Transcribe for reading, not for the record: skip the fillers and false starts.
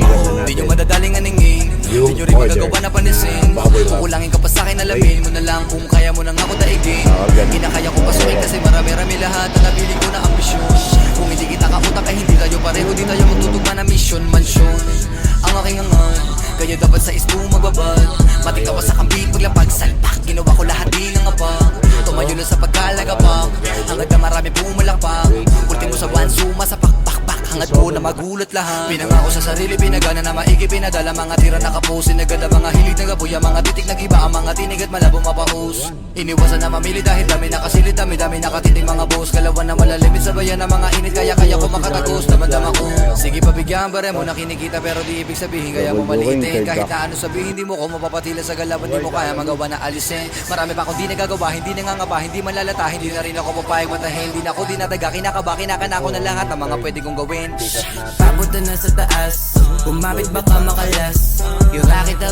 kaibigan na natin. Di nyo madadaling aningin, di nyo rin magagawa na panisin. Kukulangin ka pa sa'kin, alamin mo na lang kung kaya mo nang ako daigin. Kinakaya ko pasukin kasi marami-rami lahat ang nabili ko na ambisyon. Kung hindi kita kaputak ay hindi tayo pareho, di tayo magtutugma na mission, mansyon. Ang aking angan, kaya dapat sa ispo magbabad. Matik ka pa sa kambing, paglapag salpak. Ginawa ko lahat di nangapak. Tumayo lang sa pagkalagapak, hangad na marami pumalakpak. Ultimo sa wansuma sa pakpakpak, hangad ko na magulat lahat. Pinangako sa sarili, pinagana na maigi, pinadala mga tira nakaposin. Naganda mga hilig nagabuya, mga titik nagiba, ang mga tinig at malabo mapahus. Iniwasan na mamili dahil dami nakasilid, dami nakatiting mga boss. Kalawan na malalimit sa bayan ng mga init, kaya ko makatagos, damandama ko. Sige pabigyan bare mo na kinikita, pero di ibig sabihin kaya mo maliitin. Kahit na ano sabihin, di mo ko mapapatila sa galawan, di mo kaya magawa na alisin. Marami pa akong di nagagawa, hindi nangangapa, hindi malalata, hindi na rin ako papayag matahin. Hindi na ako dinadaga, kinakaba, kinakana ko na lahat ang mga pwede kong gawin. Papunta na sa taas, kumapit baka makalas. Yung racket na